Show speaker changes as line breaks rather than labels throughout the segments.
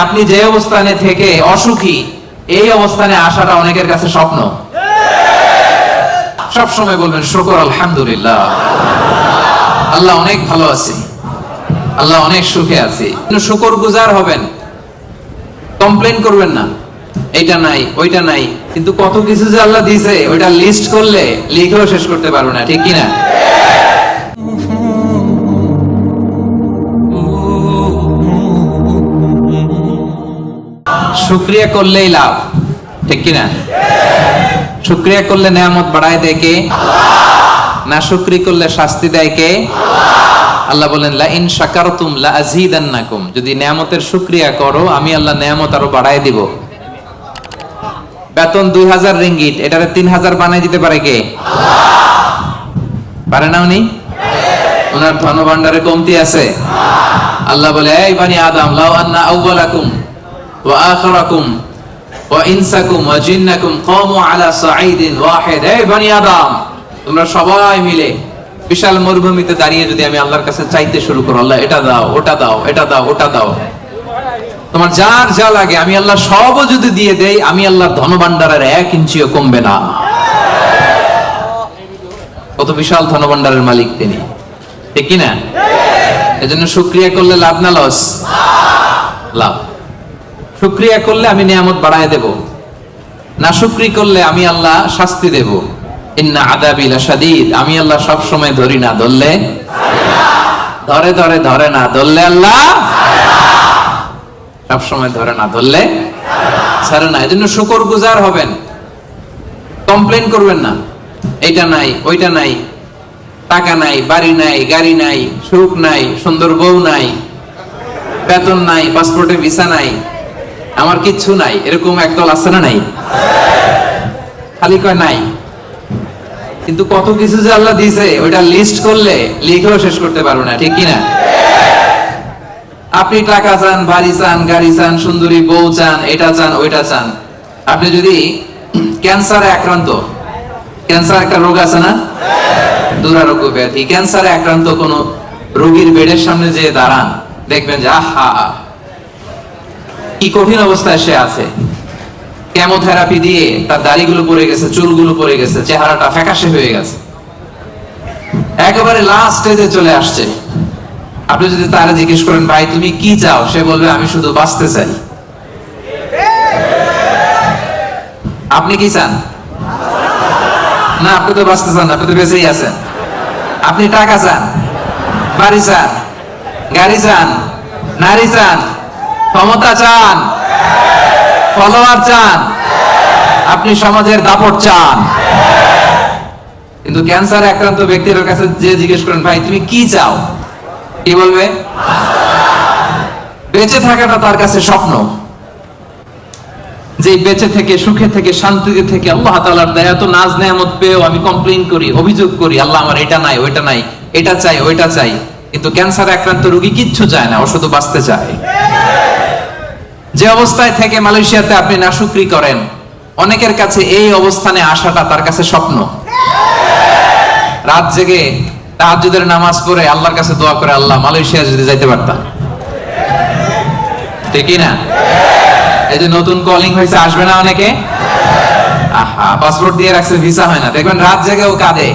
আপনি যে অবস্থানে থেকে অসুখী, এই অবস্থানে আসাটা অনেকের কাছে স্বপ্ন। সব সময় বলবেন শুকর আলহামদুলিল্লাহ, আল্লাহ অনেক ভালো আছি, আল্লাহ অনেক সুখে আছি। শুকর গুজার হবেন, কমপ্লেন করবেন না এইটা নাই ওইটা নাই। কিন্তু কত কিছু যে আল্লাহ দিয়েছে ওইটা লিস্ট করলে লিখেও শেষ করতে পারবে না, ঠিক কিনা? শুকরিয়া করলেই লাভ, ঠিক কিনা? শুকরিয়া করলে নেয়ামত বাড়ায় দেয় কে? না শুকরি করলে শাস্তি দেয় কে? আল্লাহ বলেন লা ইন শাকারতুম লা আযীদান্নাকুম, যদি নেয়ামতের শুকরিয়া করো আমি আল্লাহ নেয়ামত আরো বাড়ায় দিব। বেতন 2000 রিঙ্গিট, এটারে 3000 বানাই দিতে পারে কে? পারে না উনি? ওনার ধনভাণ্ডারে কমতি আছে? আল্লাহ বলে এই বানি আদম লাউ আন্না আউওয়ালাকুম ওয়া আখিরাকুম ওয়া ইনসাকুম ওয়া জিন্নাকুম কামু আলা সাঈদিন ওয়াহিদ, এই বানি আদম তোমরা সবাই মিলে বিশাল মরুভূমিতে দাঁড়িয়ে যদি আমি আল্লাহর কাছে চাইতে শুরু করো, আল্লাহ এটা দাও ওটা দাও এটা দাও ওটা দাও, তোমার যার যা লাগে আমি আল্লাহ সবও যদি দিয়ে দেই, আমি আল্লাহর ধনভাণ্ডারের 1 ইঞ্চিও কমবে না। কত বিশাল ধনভাণ্ডারের মালিক তিনি, ঠিক কিনা? এজন্য শুকরিয়া করলে লাভ না লস? লাভ। শুকরিয়া করলে আমি নিয়ামত বাড়ায় দেব, না শুকরি করলে আমি আল্লাহ শাস্তি দেব। ইন্না আযাবি লাশাদীদ, আমি আল্লাহ সব সময় ধরি না, ধরলে ধরে ধরে ধরে না, ধরলে আল্লাহ সব সময় ধরে না, ধরলে ছাড়ে না। এজন্য শুকর গুজার হবেন, কমপ্লেন করবেন না এইটা নাই ওইটা নাই, টাকা নাই, বাড়ি নাই, গাড়ি নাই, সুখ নাই, সুন্দর বউ নাই, বেতন নাই, পাসপোর্টে ভিসা নাই, আমার কিচ্ছু নাই, এরকম একদল আছে না? নাই, খালি কয় নাই। কিন্তু কত কিছু যে আল্লাহ দিয়েছে ওইটা লিস্ট করলে লিখেও শেষ করতে পারবে না, ঠিক কিনা? আপনি টাকা চান, বাড়ি চান, গাড়ি চান, সুন্দরী বউ চান, এটা চান ওইটা চান। আপনি যদি ক্যান্সারে আক্রান্ত, ক্যান্সার একটা রোগ আছে না, দুরারোগ্য ব্যাধি, ক্যান্সারে আক্রান্ত কোন রোগীর বেডের সামনে যে দাঁড়ান, দেখবেন যে আহা কি কঠিন অবস্থায় সে আছে। কেমোথেরাপি দিয়ে তার দাড়িগুলো পড়ে গেছে, চুলগুলো পড়ে গেছে, চেহারাটা ফ্যাকাশে হয়ে গেছে, একেবারে লাস্ট স্টেজে চলে আসছে। আপনি যদি তারা জিজ্ঞেস করেন ভাই তুমি কি চাও, সে বলবে আমি শুধু বাঁচতে চাই। আপনি কি চান? না, আপনি তো বাঁচতে চান না, আপনি তো বেঁচেই আছেন। আপনি টাকা চান, বাড়ি চান, গাড়ি চান, নারী চান, ক্ষমতা চান, ফলোয়ার চান, আপনি সমাজের দাপট চান। কিন্তু ক্যান্সারে আক্রান্ত ব্যক্তির কাছে যে জিজ্ঞেস করেন ভাই তুমি কি চাও, কি বলবে? বেঁচে থাকাটা তার কাছে স্বপ্ন। যে বেঁচে থেকে সুখে থেকে শান্তিতে থেকে আল্লাহ তাআলার দয়া তো নাজ নেয়ামত পেয়েও আমি কমপ্লেইন করি, অভিযোগ করি, আল্লাহ আমার এটা নাই ওইটা নাই, এটা চাই ওইটা চাই। কিন্তু ক্যান্সারে আক্রান্ত রোগী কিচ্ছু চায় না, ও শুধু বাঁচতে চায়। যে অবস্থায় থেকে মালয়েশিয়াতে আপনি নাশুকরি করেন, অনেকের কাছে এই অবস্থানে আসাটা তার কাছে স্বপ্ন। রাত জেগে তাহাজ্জুদের নামাজ পড়ে আল্লাহর কাছে দোয়া করে আল্লাহ মালয়েশিয়া যদি যাইতে পারতাম, ঠিক না? এই যে নতুন কলিং হয়েছে, আসবে না অনেকে? আহা, পাসপোর্ট দিয়ে রাখছে, ভিসা হয় না, দেখবেন রাত জেগেও কাঁদে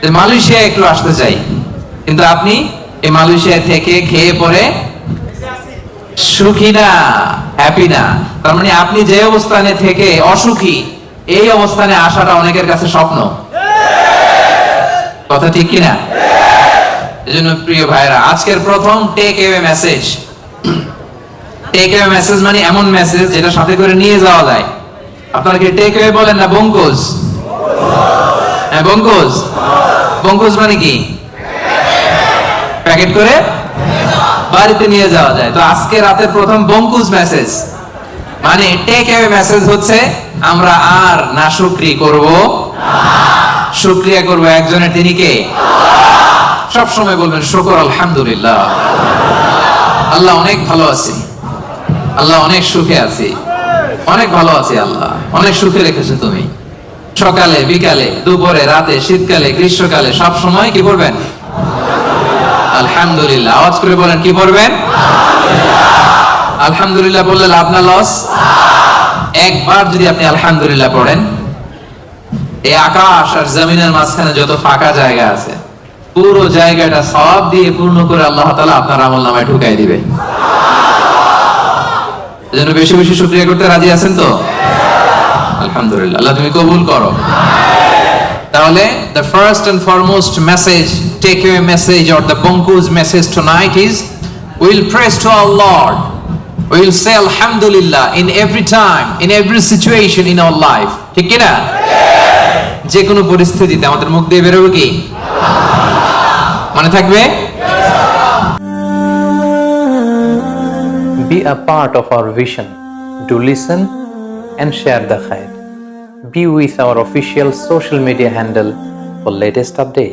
যে মালয়েশিয়া একটু আসতে চাই। কিন্তু আপনি এই মালয়েশিয়া থেকে খেয়ে পরে সুখী না, হ্যাপি না। তার মানে আপনি যে অবস্থানে থেকে অসুখী, এই অবস্থানে আসাটা অনেকের কাছে স্বপ্ন। কথা ঠিক কিনা? এজন্য প্রিয় ভাইরা, আজকের প্রথম take away message. Take away message মানে এমন মেসেজ যেটা সাথে করে নিয়ে যাওয়া যায়। আপনারা কি টেক অ্যাওয়ে বলেন না বঙ্কুজ? হ্যাঁ বঙ্কুজ। বঙ্কুজ মানে কি? প্যাকেট করে বাড়িতে নিয়ে যাওয়া যায়। তো আজকে রাতের প্রথম বঙ্কুজ মেসেজ মানে টেক অ্যাওয়ে মেসেজ হচ্ছে আমরা আর নাশুকরি করব না, শুকরিয়া করব একজনের, তিনি কে? সব সময় বলবেন শুকর আলহামদুলিল্লাহ, আল্লাহ অনেক ভালো আছি, আল্লাহ অনেক সুখে আছি, অনেক ভালো আছি, আল্লাহ অনেক সুখে রেখেছে তুমি। সকালে বিকালে দুপুরে রাতে শীতকালে গ্রীষ্মকালে সব সময় কি বলবেন? আলহামদুলিল্লাহ। আওয়াজ করে বলেন কি বলবেন? আলহামদুলিল্লাহ বললে লাভ না লস? একবার যদি আপনি আলহামদুলিল্লাহ পড়েন, এই আকাশ আর জমিনের মাঝখানে যত ফাঁকা জায়গা আছে পুরো জায়গাটা সওয়াব দিয়ে পূর্ণ করে আল্লাহ তাআলা আপনার আমলনামায় ঢুকাই দিবে। এজন্য বেশি বেশি শুকরিয়া করতে রাজি আছেন তো? আলহামদুলিল্লাহ, আল্লাহ তুমি কবুল করো। তাহলে the first and foremost message, takeaway message or the Bonku's message tonight is we will praise to our Lord. We will say alhamdulillah in every time, in every situation in our life. ঠিক কি না? যে কোনো পরিস্থিতিতে আমাদের মুখ দিয়ে বেরোবে কি? মনে থাকবে?
Be a part of our vision. Do listen and share the khair. Be with our official social media handle for latest updates.